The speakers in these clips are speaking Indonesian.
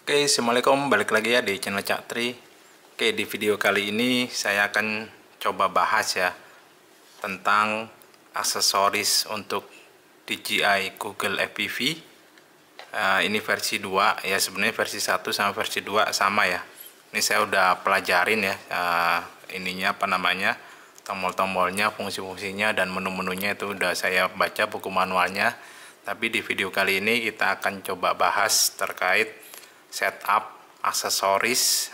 Oke, assalamualaikum, balik lagi ya di channel Cak Tri. Oke, di video kali ini saya akan coba bahas ya tentang aksesoris untuk DJI Google FPV. Ini versi 2 ya, sebenarnya versi 1 sama versi 2 sama ya. Ini saya udah pelajarin ya, ininya apa namanya, tombol-tombolnya, fungsi-fungsinya, dan menu-menunya itu udah saya baca buku manualnya. Tapi di video kali ini kita akan coba bahas terkait setup aksesoris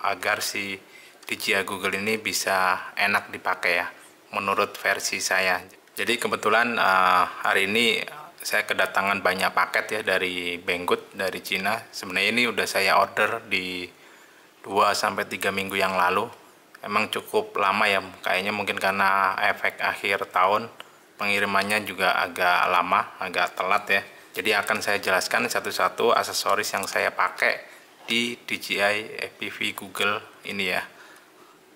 agar si DJI Google ini bisa enak dipakai ya, menurut versi saya. Jadi kebetulan hari ini saya kedatangan banyak paket ya dari Banggood, dari Cina. Sebenarnya ini udah saya order di 2-3 minggu yang lalu. Emang cukup lama ya, kayaknya mungkin karena efek akhir tahun pengirimannya juga agak lama, agak telat ya. Jadi akan saya jelaskan satu-satu aksesoris yang saya pakai di DJI FPV Google ini ya.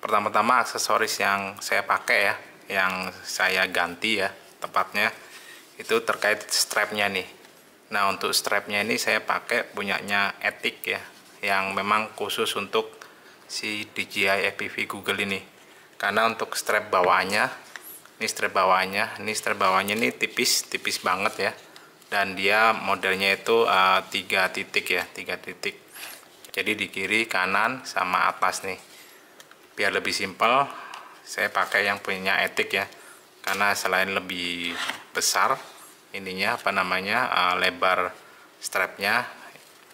Pertama-tama aksesoris yang saya pakai ya, yang saya ganti ya tepatnya, itu terkait strapnya nih. Nah, untuk strapnya ini saya pakai punyanya Ethic ya, yang memang khusus untuk si DJI FPV Google ini. Karena untuk strap bawaannya, ini strap bawahnya ini tipis banget ya. Dan dia modelnya itu 3 titik ya, 3 titik. Jadi di kiri, kanan, sama atas nih. Biar lebih simpel, saya pakai yang punya Ethic ya. Karena selain lebih besar ininya apa namanya, lebar strapnya,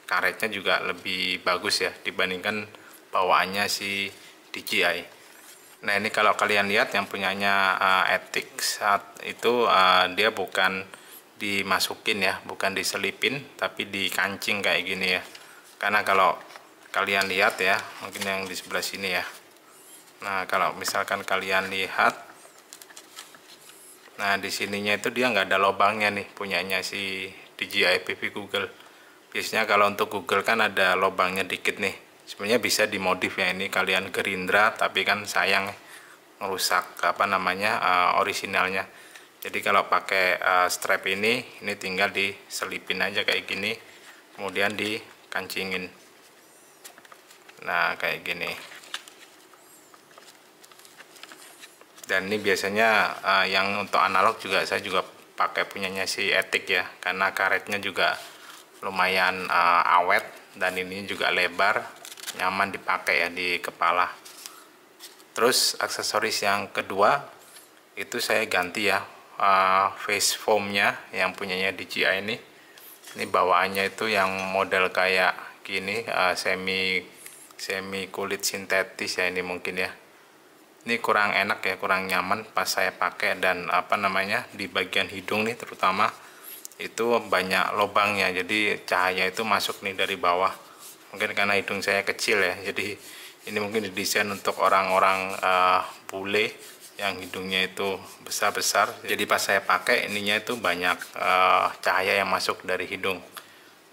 karetnya juga lebih bagus ya dibandingkan bawaannya si DJI. Nah, ini kalau kalian lihat yang punyanya Ethic saat itu dia bukan dimasukin ya, bukan diselipin, tapi dikancing kayak gini ya. Karena kalau kalian lihat ya, mungkin yang di sebelah sini ya. Nah, kalau misalkan kalian lihat, nah di sininya itu dia nggak ada lubangnya nih, punyanya si DJI FPV Google. Biasanya kalau untuk Google kan ada lubangnya dikit nih. Sebenarnya bisa dimodif ya, ini kalian gerindra, tapi kan sayang merusak apa namanya orisinalnya. Jadi kalau pakai strap ini tinggal diselipin aja kayak gini, kemudian dikancingin. Nah, kayak gini. Dan ini biasanya yang untuk analog juga saya juga pakai punyanya si Ethic ya, karena karetnya juga lumayan awet dan ini juga lebar, nyaman dipakai ya di kepala. Terus aksesoris yang kedua itu saya ganti ya, face foamnya yang punyanya DJI ini bawaannya itu yang model kayak gini, semi kulit sintetis ya, ini mungkin ya. Ini kurang enak ya, kurang nyaman pas saya pakai, dan apa namanya, di bagian hidung nih terutama itu banyak lubangnya, jadi cahaya itu masuk nih dari bawah. Mungkin karena hidung saya kecil ya, jadi ini mungkin didesain untuk orang-orang bule yang hidungnya itu besar-besar. Jadi pas saya pakai ininya itu banyak cahaya yang masuk dari hidung.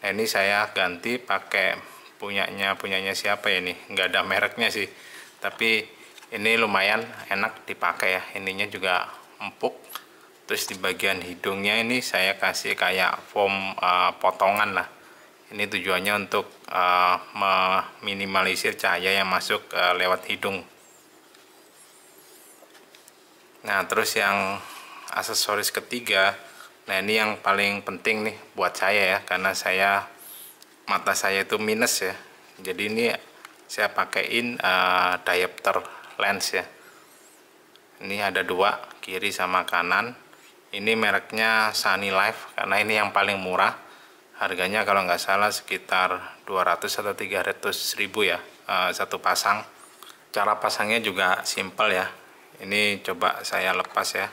Nah, ini saya ganti pakai punyanya siapa ya, ini nggak ada mereknya sih, tapi ini lumayan enak dipakai ya, ininya juga empuk. Terus di bagian hidungnya ini saya kasih kayak foam potongan lah. Ini tujuannya untuk meminimalisir cahaya yang masuk lewat hidung. Nah, terus yang aksesoris ketiga, nah ini yang paling penting nih buat saya ya, karena mata saya itu minus ya. Jadi ini saya pakaiin diopter lens ya. Ini ada 2, kiri sama kanan. Ini mereknya Sunny Life, karena ini yang paling murah. Harganya kalau nggak salah sekitar 200 atau 300 ribu ya, satu pasang. Cara pasangnya juga simpel ya. Ini coba saya lepas ya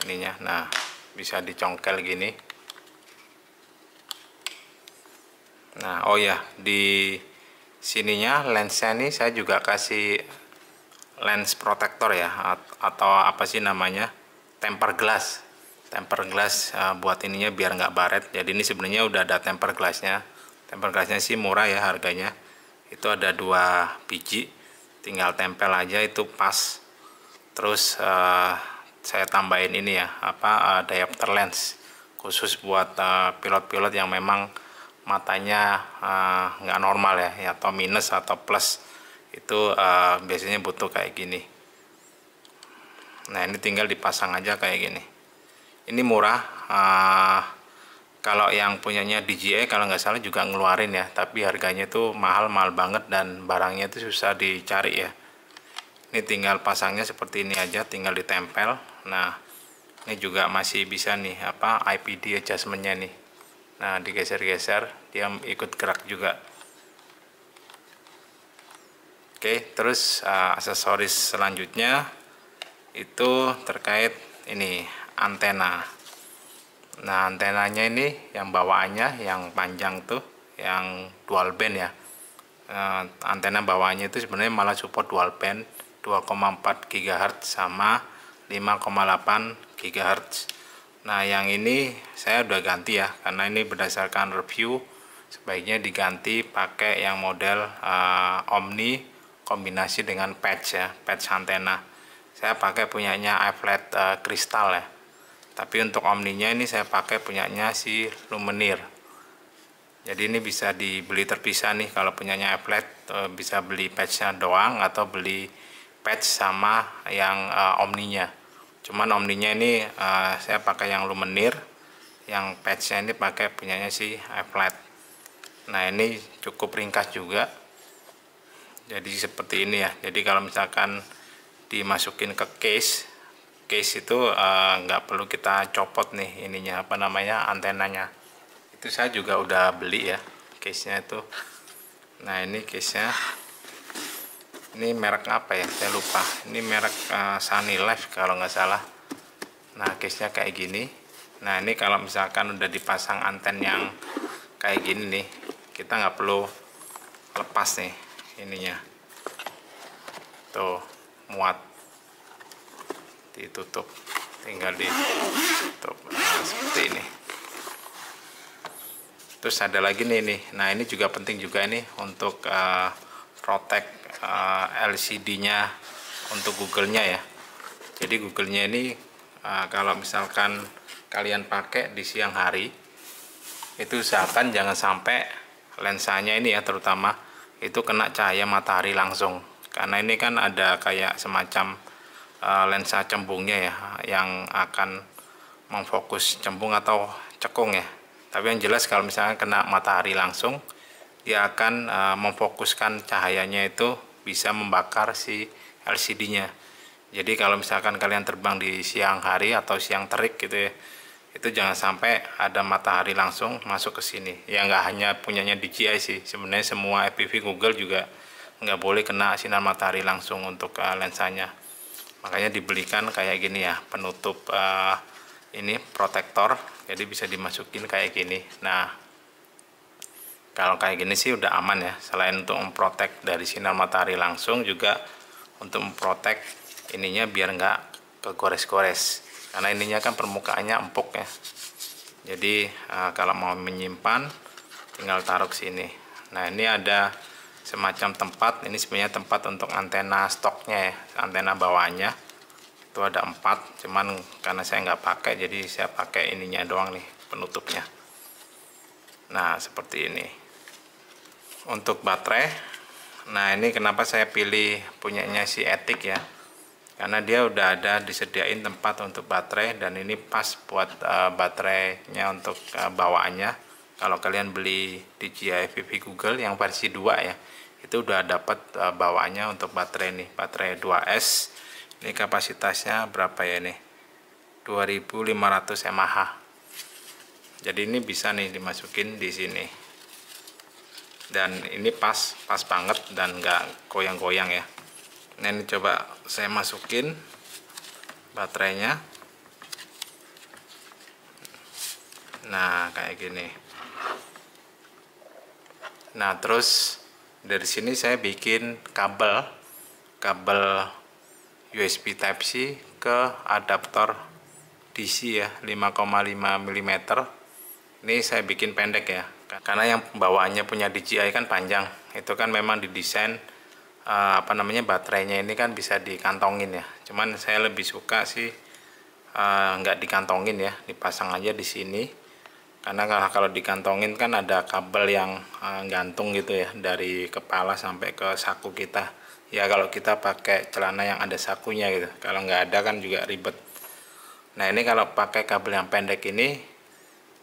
ininya. Nah, bisa dicongkel gini. Nah, oh ya, di sininya lensnya nih saya juga kasih lens protector ya, atau apa sih namanya, tempered glass buat ininya biar nggak baret. Jadi ini sebenarnya udah ada tempered glassnya. Tempered glassnya sih murah ya harganya, itu ada 2 biji, tinggal tempel aja itu pas. Terus saya tambahin ini ya, diopter lens khusus buat pilot-pilot yang memang matanya nggak normal ya, atau minus atau plus, itu biasanya butuh kayak gini. Nah ini tinggal dipasang aja kayak gini. Ini murah. Kalau yang punyanya DJI kalau nggak salah juga ngeluarin ya, tapi harganya itu mahal banget dan barangnya itu susah dicari ya. Ini tinggal pasangnya seperti ini aja, tinggal ditempel. Nah ini juga masih bisa nih IPD adjustmentnya nih. Nah digeser-geser dia ikut gerak juga. Oke, terus aksesoris selanjutnya itu terkait ini antena. Nah antenanya ini yang bawaannya yang panjang tuh yang dual band ya. Antena bawaannya itu sebenarnya malah support dual band 2,4 GHz sama 5,8 GHz. Nah yang ini saya udah ganti ya, karena ini berdasarkan review sebaiknya diganti pakai yang model Omni kombinasi dengan patch ya, patch antena. Saya pakai punyanya iFlat Crystal ya. Tapi untuk Omninya ini saya pakai punyanya si Lumineer. Jadi ini bisa dibeli terpisah nih, kalau punyanya iFlat bisa beli patchnya doang atau beli patch sama yang Omninya. Cuman Omninya ini saya pakai yang Lumineer, yang patchnya ini pakai punyanya si iFlat. Nah ini cukup ringkas juga. Jadi seperti ini ya. Jadi kalau misalkan dimasukin ke case itu nggak perlu kita copot nih ininya antenanya. Itu saya juga udah beli ya case-nya itu. Nah ini case-nya, ini merek apa ya saya lupa, ini merek Sunny Life kalau nggak salah. Nah case-nya kayak gini. Nah ini kalau misalkan udah dipasang anten yang kayak gini nih, kita nggak perlu lepas nih ininya, tuh muat, ditutup, tinggal ditutup. Nah, seperti ini. Terus ada lagi nih. Nah ini juga penting juga ini untuk protect LCD-nya untuk Google-nya ya. Jadi Google-nya ini kalau misalkan kalian pakai di siang hari, itu usahakan jangan sampai lensanya ini ya terutama itu kena cahaya matahari langsung. Karena ini kan ada kayak semacam lensa cembungnya ya, yang akan memfokus cembung atau cekung ya. Tapi yang jelas kalau misalnya kena matahari langsung, dia akan memfokuskan cahayanya itu bisa membakar si LCD-nya. Jadi kalau misalkan kalian terbang di siang hari atau siang terik gitu ya, itu jangan sampai ada matahari langsung masuk ke sini. Ya nggak hanya punyanya DJI sih, sebenarnya semua FPV Google juga nggak boleh kena sinar matahari langsung untuk lensanya. Makanya dibelikan kayak gini ya, penutup ini protektor, jadi bisa dimasukin kayak gini. Nah kalau kayak gini sih udah aman ya, selain untuk memprotek dari sinar matahari langsung, juga untuk memprotek ininya biar nggak kegores-gores, karena ininya kan permukaannya empuk ya. Jadi kalau mau menyimpan tinggal taruh ke sini. Nah ini ada semacam tempat, ini sebenarnya tempat untuk antena stoknya ya, antena bawaannya itu ada 4, cuman karena saya nggak pakai jadi saya pakai ininya doang nih, penutupnya. Nah seperti ini. Untuk baterai, nah ini kenapa saya pilih punyanya si Etik ya, karena dia udah ada disediain tempat untuk baterai, dan ini pas buat baterainya untuk bawaannya. Kalau kalian beli DJI FPV Google yang versi 2 ya, itu udah dapat bawaannya untuk baterai nih, baterai 2S. Ini kapasitasnya berapa ya nih, 2500 mAh. Jadi ini bisa nih dimasukin di sini, dan ini pas banget dan nggak goyang-goyang ya. Nah ini coba saya masukin baterainya. Nah kayak gini. Nah terus dari sini saya bikin kabel USB Type-C ke adaptor DC ya, 5,5 mm. Ini saya bikin pendek ya, karena yang bawaannya punya DJI kan panjang. Itu kan memang didesain baterainya ini kan bisa dikantongin ya. Cuman saya lebih suka sih nggak dikantongin ya, dipasang aja di sini. karena kalau dikantongin kan ada kabel yang gantung gitu ya dari kepala sampai ke saku kita ya, kalau kita pakai celana yang ada sakunya gitu. Kalau nggak ada kan juga ribet. Nah ini kalau pakai kabel yang pendek ini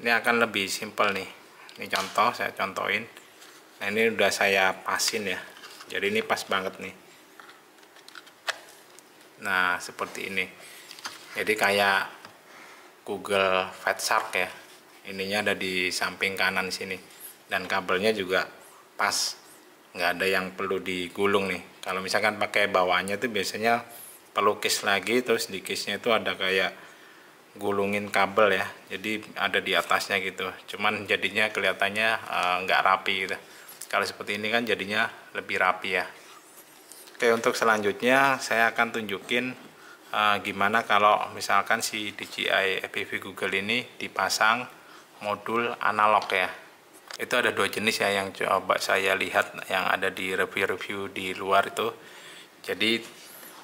akan lebih simpel nih. Ini contoh, saya contohin. Nah ini udah saya pasin ya, jadi ini pas banget nih. Nah seperti ini, jadi kayak Google Fat Shark ya, ininya ada di samping kanan sini, dan kabelnya juga pas, nggak ada yang perlu digulung nih. Kalau misalkan pakai bawahnya tuh biasanya perlu case lagi, terus di case-nya itu ada kayak gulungin kabel ya, jadi ada di atasnya gitu, cuman jadinya kelihatannya nggak rapi gitu. Kalau seperti ini kan jadinya lebih rapi ya. Oke, untuk selanjutnya saya akan tunjukin gimana kalau misalkan si DJI FPV Google ini dipasang modul analog ya. Itu ada dua jenis ya yang coba saya lihat yang ada di review-review di luar itu. Jadi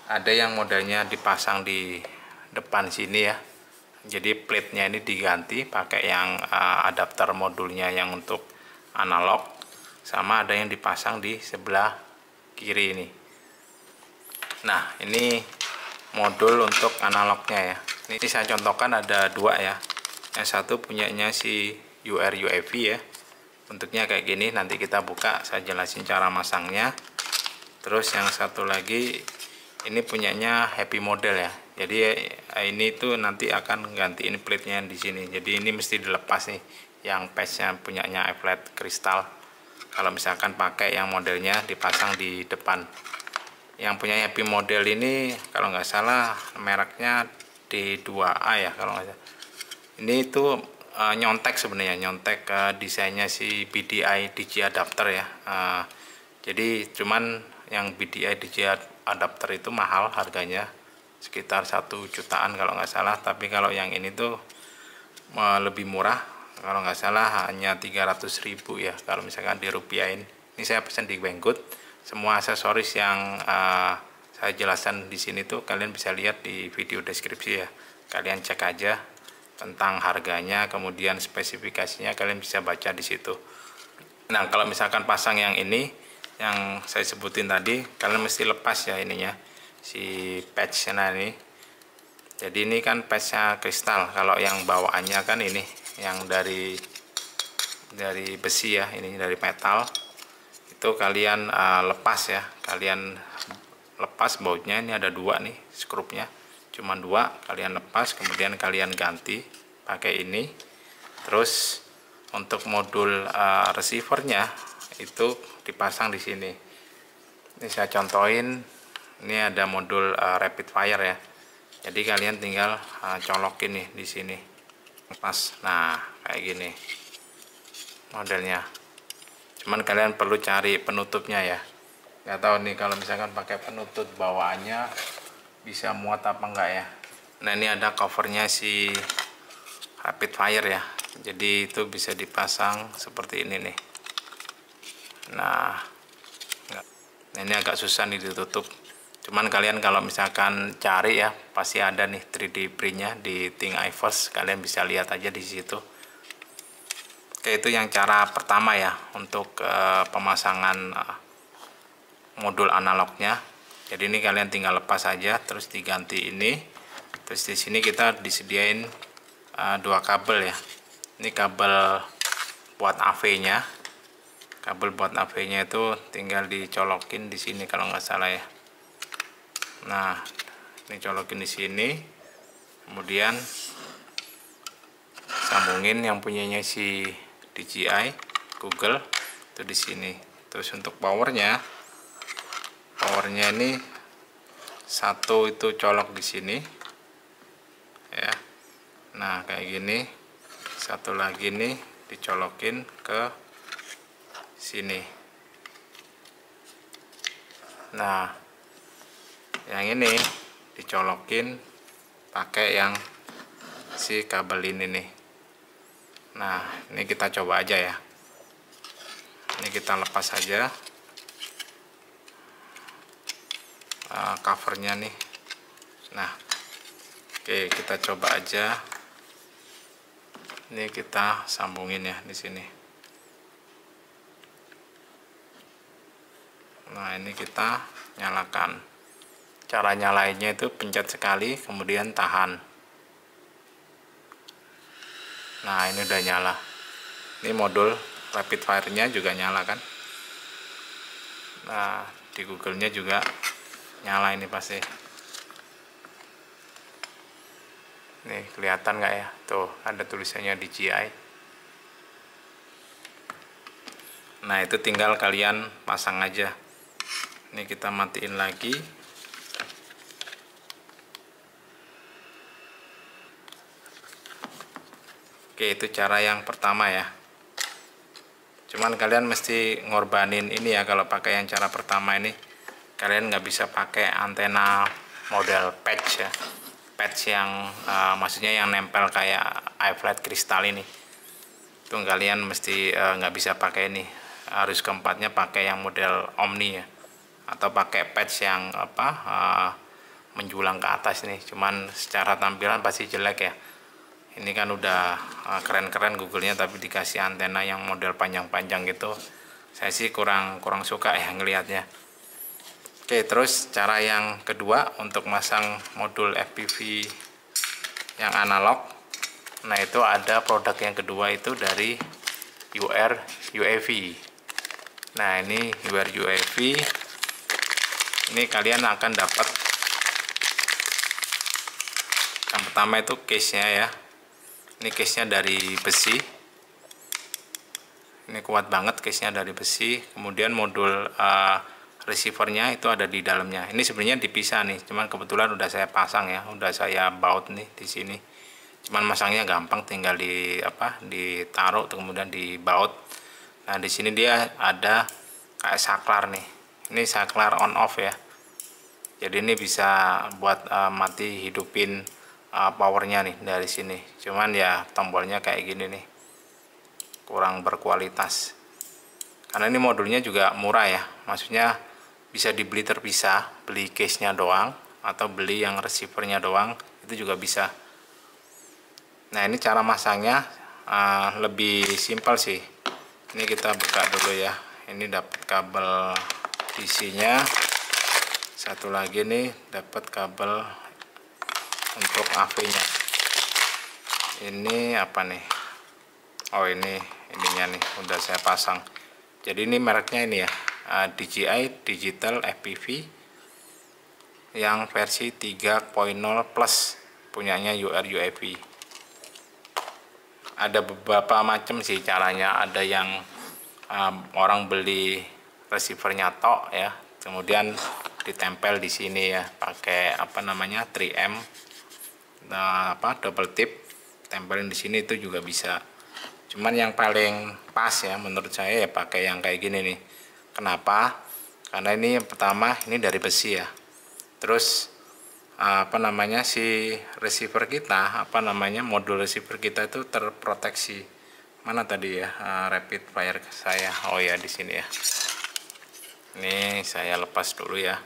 ada yang modelnya dipasang di depan sini ya. Jadi plate-nya ini diganti pakai yang adapter modulnya yang untuk analog, sama ada yang dipasang di sebelah kiri ini. Nah ini modul untuk analognya ya. Ini saya contohkan ada dua ya. Yang satu punyanya si UR UAV ya, bentuknya kayak gini. Nanti kita buka, saya jelasin cara masangnya. Terus yang satu lagi ini punyanya Happy Model ya. Jadi ini tuh nanti akan gantiin plate-nya di sini. Jadi ini mesti dilepas nih yang patch-nya punyanya Flat Crystal. Kalau misalkan pakai yang modelnya dipasang di depan. Yang punya Happy Model ini kalau nggak salah mereknya D2A ya kalau nggak salah. Ini itu nyontek sebenarnya, nyontek desainnya si BDI DJI adapter ya. Jadi cuman yang BDI DJI adapter itu mahal harganya, sekitar 1 jutaan kalau nggak salah. Tapi kalau yang ini tuh lebih murah, kalau nggak salah hanya 300.000 ya kalau misalkan dirupiahin. Ini saya pesan di Banggood. Semua aksesoris yang saya jelaskan di sini tuh kalian bisa lihat di video deskripsi ya. Kalian cek aja tentang harganya, kemudian spesifikasinya kalian bisa baca di situ. Nah kalau misalkan pasang yang ini yang saya sebutin tadi, kalian mesti lepas ya ininya, si patch-nya ini. Jadi ini kan patch-nya kristal. Kalau yang bawaannya kan ini yang dari besi ya, ini dari metal. Itu kalian lepas ya, kalian lepas bautnya. Ini ada dua nih skrupnya, cuma dua, kalian lepas, kemudian kalian ganti pakai ini. Terus untuk modul receivernya itu dipasang di sini. Ini saya contohin, ini ada modul rapid fire ya. Jadi kalian tinggal colokin nih di sini, pas. Nah kayak gini modelnya. Cuman kalian perlu cari penutupnya ya. Nggak tahu nih kalau misalkan pakai penutup bawaannya bisa muat apa enggak ya. Nah ini ada covernya si rapid fire ya. Jadi itu bisa dipasang seperti ini nih. Nah ini agak susah nih ditutup. Cuman kalian kalau misalkan cari ya pasti ada nih 3D printnya di Thingiverse. Kalian bisa lihat aja di situ. Oke, itu yang cara pertama ya untuk pemasangan modul analognya. Jadi ini kalian tinggal lepas saja, terus diganti ini. Terus di sini kita disediain dua kabel ya. Ini kabel buat AV-nya. Kabel buat AV-nya itu tinggal dicolokin di sini kalau nggak salah ya. Nah, ini colokin di sini. Kemudian sambungin yang punyanya si DJI Google itu di sini. Terus untuk powernya ini satu itu colok di sini ya. Nah kayak gini, satu lagi nih dicolokin ke sini. Nah yang ini dicolokin pakai yang si kabel ini nih. Nah ini kita coba aja ya. Ini kita lepas saja covernya nih. Nah oke, kita coba aja Ini kita sambungin ya di sini. Nah, ini kita nyalakan. Cara nyalainnya itu pencet sekali, kemudian tahan. Nah, ini udah nyala. Ini modul rapid fire-nya juga nyala kan. Nah, di Google-nya juga nyala ini pasti. Nih, kelihatan nggak ya? Tuh, ada tulisannya DJI. Nah, itu tinggal kalian pasang aja. Ini kita matiin lagi. Oke, itu cara yang pertama ya. Cuman kalian mesti ngorbanin ini ya, kalau pakai yang cara pertama ini kalian nggak bisa pakai antena model patch ya. Patch yang maksudnya yang nempel kayak iFlight kristal ini. Itu kalian mesti nggak bisa pakai ini. Harus keempatnya pakai yang model Omni ya. Atau pakai patch yang menjulang ke atas nih. Cuman secara tampilan pasti jelek ya. Ini kan udah keren-keren Google-nya, tapi dikasih antena yang model panjang-panjang gitu. Saya sih kurang suka ya ngelihatnya. Oke, terus cara yang kedua untuk masang modul FPV yang analog. Nah, itu ada produk yang kedua itu dari UR UAV. Nah, ini UR UAV. Ini kalian akan dapat yang pertama itu case-nya ya. Ini case-nya dari besi. Ini kuat banget case-nya dari besi. Kemudian modul receiver-nya itu ada di dalamnya. Ini sebenarnya dipisah nih, cuman kebetulan udah saya pasang ya, udah saya baut nih di sini. Cuman masangnya gampang, tinggal ditaruh kemudian dibaut. Nah, di sini dia ada kayak saklar nih. Ini saklar on off ya. Jadi ini bisa buat mati hidupin powernya nih dari sini. Cuman ya tombolnya kayak gini nih, kurang berkualitas. Karena ini modulnya juga murah ya, maksudnya bisa dibeli terpisah, beli case-nya doang atau beli yang receiver-nya doang, itu juga bisa. Nah, ini cara masangnya lebih simpel sih. Ini kita buka dulu ya. Ini dapat kabel DC-nya. Satu lagi nih dapat kabel untuk AV-nya. Ini apa nih? Oh, ini ininya nih udah saya pasang. Jadi ini mereknya ini ya, DJI Digital FPV yang versi 3.0 plus, punyanya UR UAV. Ada beberapa macam sih caranya. Ada yang orang beli receivernya tok ya, kemudian ditempel di sini ya, pakai 3M double tip, tempelin di sini, itu juga bisa. Cuman yang paling pas ya menurut saya ya pakai yang kayak gini nih. Kenapa? Karena ini yang pertama ini dari besi ya. Terus si receiver kita, modul receiver kita itu terproteksi. Mana tadi ya rapid fire saya? Oh ya, di sini ya. Ini saya lepas dulu ya.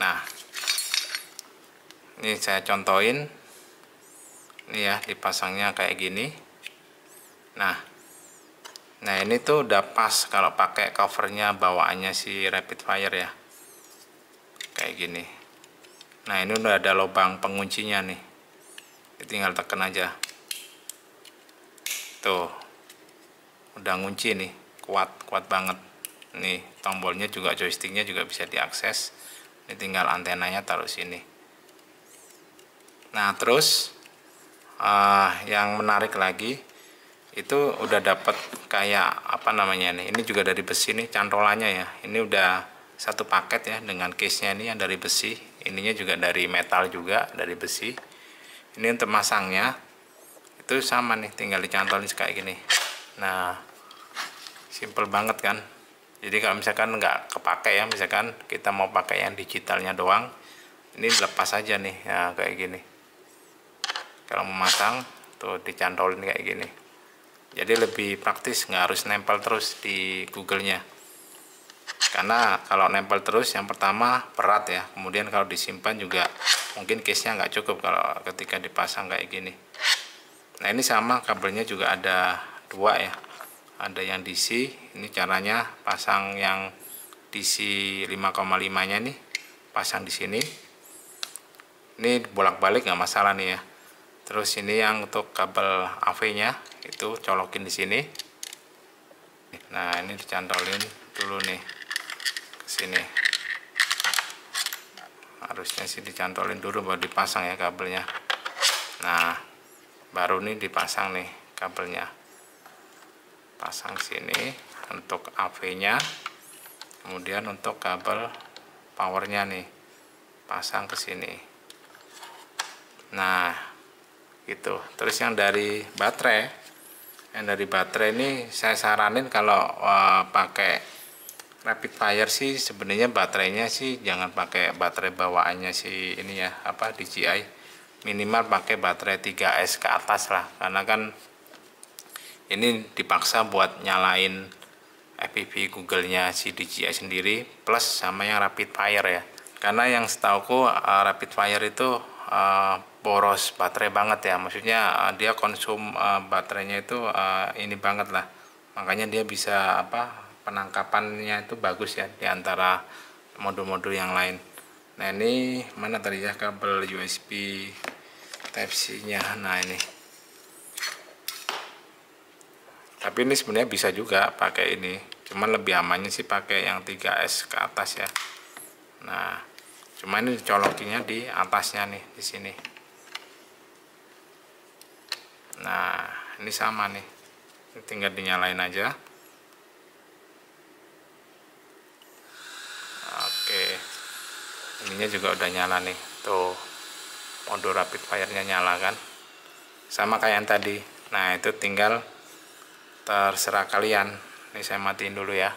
Nah, ini saya contohin. Ini ya, dipasangnya kayak gini. Nah ini tuh udah pas kalau pakai covernya bawaannya si rapid fire ya, kayak gini. Nah, ini udah ada lubang penguncinya nih, tinggal tekan aja tuh, udah ngunci nih, kuat banget nih. Tombolnya juga, joysticknya juga bisa diakses. Ini tinggal antenanya taruh sini. Nah, terus yang menarik lagi itu udah dapat kayak nih, ini juga dari besi nih cantolannya ya. Ini udah satu paket ya dengan case-nya ini yang dari besi, ininya juga dari metal juga, dari besi. Ini untuk masangnya itu sama nih, tinggal dicantolin kayak gini. Nah, simple banget kan. Jadi kalau misalkan nggak kepake ya, misalkan kita mau pakai yang digitalnya doang, ini lepas aja nih ya, kayak gini. Kalau mau masang tuh dicantolin kayak gini. Jadi lebih praktis, nggak harus nempel terus di Google-nya. Karena kalau nempel terus yang pertama berat ya, kemudian kalau disimpan juga mungkin case-nya nggak cukup kalau ketika dipasang kayak gini. Nah ini sama, kabelnya juga ada dua ya, ada yang DC. Ini caranya pasang yang DC 5,5 nya nih, pasang di sini. Ini bolak-balik nggak masalah nih ya. Terus ini yang untuk kabel AV nya itu colokin di sini. Nah ini dicantolin dulu nih ke sini. Harusnya sih dicantolin dulu baru dipasang ya kabelnya. Nah baru nih dipasang nih kabelnya, pasang sini untuk AV nya, kemudian untuk kabel powernya nih pasang ke sini. Nah gitu. Terus yang dari baterai ini saya saranin kalau pakai rapid fire sih sebenarnya baterainya sih jangan pakai baterai bawaannya sih ini ya, apa, DJI. Minimal pakai baterai 3S ke atas lah, karena kan ini dipaksa buat nyalain FPV Google-nya si DJI sendiri plus sama yang rapid fire ya. Karena yang setauku rapid fire itu boros baterai banget ya, maksudnya dia konsum baterainya itu ini banget lah, makanya dia bisa penangkapannya itu bagus ya di antara modul-modul yang lain. Nah ini mana tadi ya kabel USB Type-C nya. Nah ini, tapi ini sebenarnya bisa juga pakai ini, cuman lebih amannya sih pakai yang 3S ke atas ya. Nah cuma ini colokinnya di atasnya nih, di sini. Nah ini sama nih, tinggal dinyalain aja. Oke, ininya juga udah nyala nih, tuh modul rapid fire-nya nyala kan, sama kayak yang tadi. Nah itu tinggal terserah kalian. Ini saya matiin dulu ya.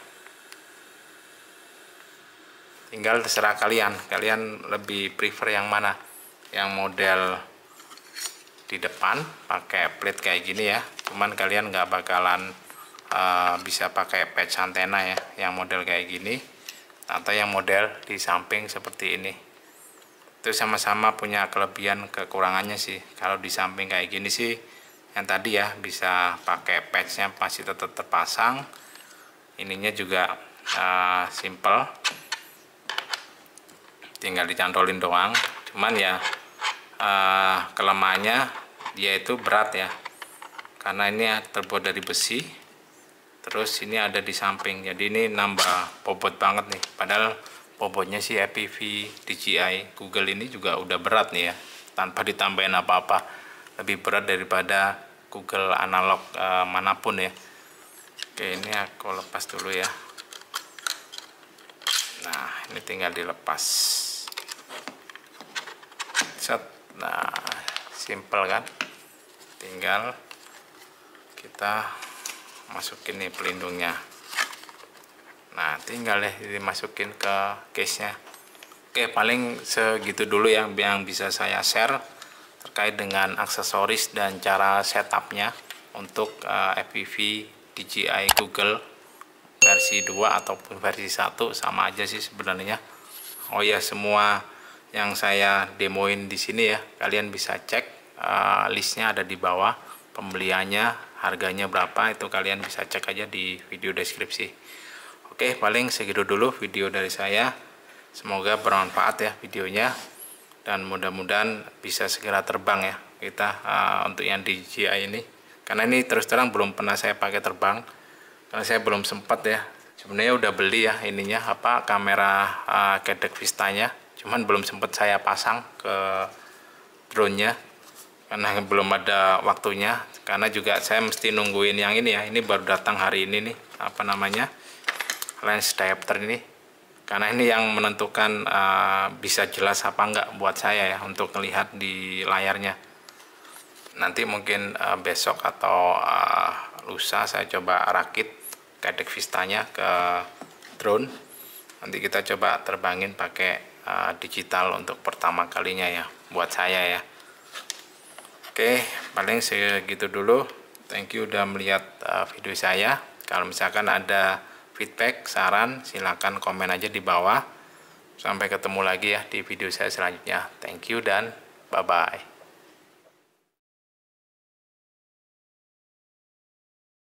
Tinggal terserah kalian lebih prefer yang mana, yang model di depan pakai plate kayak gini ya, cuman kalian nggak bakalan bisa pakai patch antena ya yang model kayak gini, atau yang model di samping seperti ini. Itu sama-sama punya kelebihan kekurangannya sih. Kalau di samping kayak gini sih yang tadi ya, bisa pakai patchnya pasti tetap terpasang. Ininya juga simple, tinggal dicantolin doang. Cuman ya kelemahannya dia itu berat ya, karena ini terbuat dari besi. Terus ini ada di samping, jadi ini nambah bobot banget nih. Padahal bobotnya sih FPV DJI Google ini juga udah berat nih ya, tanpa ditambahin apa-apa. Lebih berat daripada Google analog manapun ya. Oke, ini aku lepas dulu ya. Nah ini tinggal dilepas. Set. Nah simple kan, tinggal kita masukin nih pelindungnya. Nah tinggal deh dimasukin ke case nya. Oke, paling segitu dulu yang bisa saya share terkait dengan aksesoris dan cara setupnya untuk FPV DJI Google versi 2 ataupun versi 1 sama aja sih sebenarnya. Oh ya, semua yang saya demoin di sini ya, kalian bisa cek listnya ada di bawah, pembeliannya, harganya berapa, itu kalian bisa cek aja di video deskripsi. Oke, paling segitu dulu video dari saya. Semoga bermanfaat ya videonya, dan mudah-mudahan bisa segera terbang ya kita untuk yang DJI ini. Karena ini terus terang belum pernah saya pakai terbang, karena saya belum sempat ya. Sebenarnya udah beli ya ininya, kamera Kedek Vistanya, cuman belum sempat saya pasang ke drone-nya karena belum ada waktunya. Karena juga saya mesti nungguin yang ini ya, ini baru datang hari ini nih, lens diopter ini. Karena ini yang menentukan bisa jelas apa enggak buat saya ya untuk melihat di layarnya. Nanti mungkin besok atau lusa saya coba rakit Kedek Vistanya ke drone. Nanti kita coba terbangin pakai digital untuk pertama kalinya ya buat saya ya. Oke, paling segitu dulu. Thank you udah melihat video saya. Kalau misalkan ada feedback, saran, silakan komen aja di bawah. Sampai ketemu lagi ya di video saya selanjutnya. Thank you dan bye-bye.